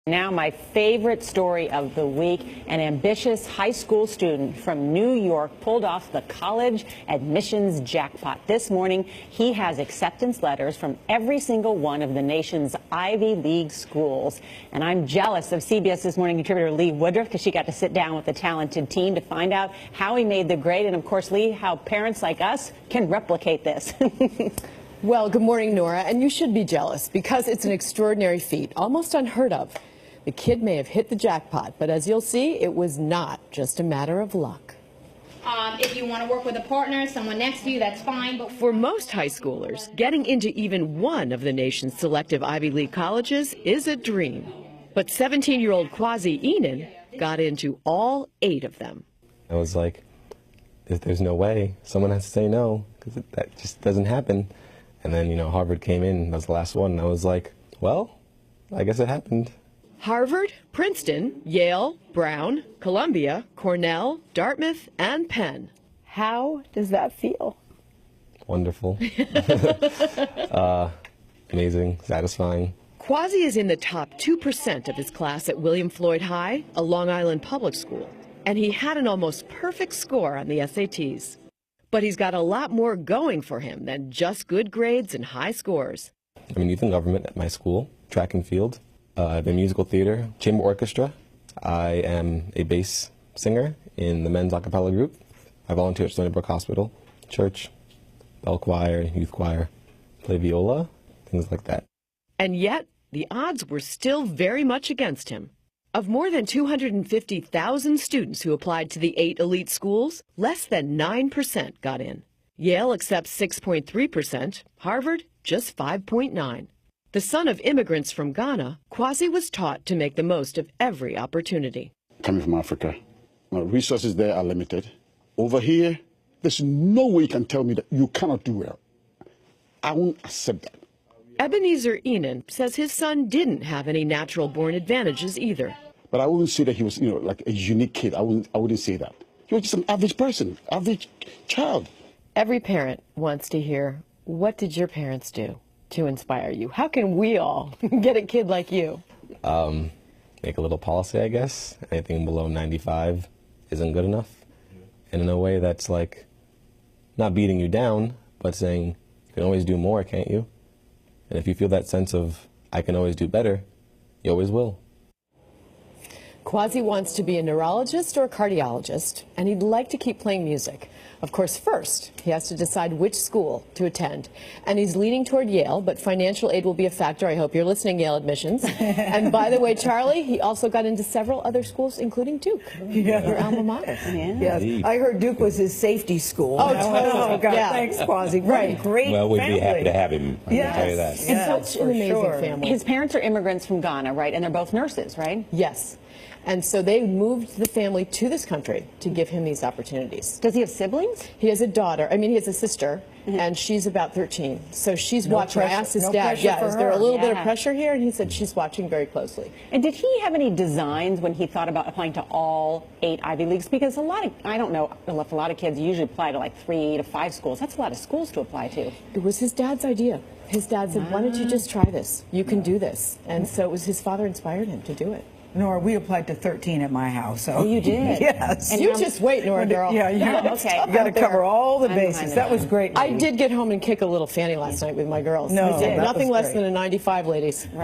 Now, my favorite story of the week, an ambitious high school student from New York pulled off the college admissions jackpot. This morning, he has acceptance letters from every single one of the nation's Ivy League schools. And I'm jealous of CBS This Morning contributor Lee Woodruff because she got to sit down with the talented team to find out how he made the grade. And of course, Lee, how parents like us can replicate this. Well, good morning, Nora. And you should be jealous because it's an extraordinary feat, almost unheard of. The kid may have hit the jackpot, but as you'll see, it was not just a matter of luck. If you want to work with a partner, someone next to you, that's fine. But For most high schoolers, getting into even one of the nation's selective Ivy League colleges is a dream. But 17-year-old Kwaz'S got into all 8 of them. I was like, there's no way. Someone has to say no, because that just doesn't happen. And then, Harvard came in. That was the last one. And I was like, well, I guess it happened. Harvard, Princeton, Yale, Brown, Columbia, Cornell, Dartmouth, and Penn. How does that feel? Wonderful. Amazing, satisfying. Kwaz'S is in the top 2% of his class at William Floyd High, a Long Island public school, and he had an almost perfect score on the SATs. But he's got a lot more going for him than just good grades and high scores. I'm in youth and government at my school, track and field. I have a musical theater, chamber orchestra. I am a bass singer in the men's a cappella group. I volunteer at Stony Brook Hospital, church, bell choir, youth choir, play viola, things like that. And yet, the odds were still very much against him. Of more than 250,000 students who applied to the 8 elite schools, less than 9% got in. Yale accepts 6.3%, Harvard just 5.9%. The son of immigrants from Ghana, Kwaz'S was taught to make the most of every opportunity. Coming from Africa, my resources there are limited. Over here, there's no way you can tell me that you cannot do well. I won't accept that. Ebenezer Enan says his son didn't have any natural-born advantages either. But I wouldn't say that he was, like a unique kid. I wouldn't say that. He was just an average person, average child. Every parent wants to hear, what did your parents do to inspire you? How can we all get a kid like you? Make a little policy, I guess. Anything below 95 isn't good enough. And in a way that's like, not beating you down, but saying, you can always do more, can't you? And if you feel that sense of, I can always do better, you always will. Kwaz'S wants to be a neurologist or a cardiologist, and he'd like to keep playing music. Of course, first, he has to decide which school to attend. And he's leaning toward Yale, but financial aid will be a factor. I hope you're listening, Yale admissions. And by the way, Charlie, he also got into several other schools, inclling Duke, your alma mater. Yeah. Yes, I heard Duke was his safety school. Oh, totally. Oh, God, yeah. Thanks, Kwaz'S. Right. Great Well, we'd family. be happy to have him. I can tell you that. And such an amazing family. His parents are immigrants from Ghana, right? And they're both nurses, right? Yes. And so they moved the family to this country to give him these opportunities. Does he have siblings? He has a daughter. I mean, he has a sister, and she's about 13. So she's watching. I asked his dad, is there a little bit of pressure here? And he said she's watching very closely. And did he have any designs when he thought about applying to all 8 Ivy Leagues? Because I don't know if a lot of kids usually apply to like 3 to 5 schools. That's a lot of schools to apply to. It was his dad's idea. His dad said, why don't you just try this? You can do this. And so it was his father inspired him to do it. Nora, we applied to 13 at my house. So. Oh, you did? Yes. And you just wait, Nora, girl. Yeah, okay. You got to cover all the I'm bases. That was great. I did get home and kick a little fanny last night with my girls. No, I did. that Nothing was less great. than a 95, ladies.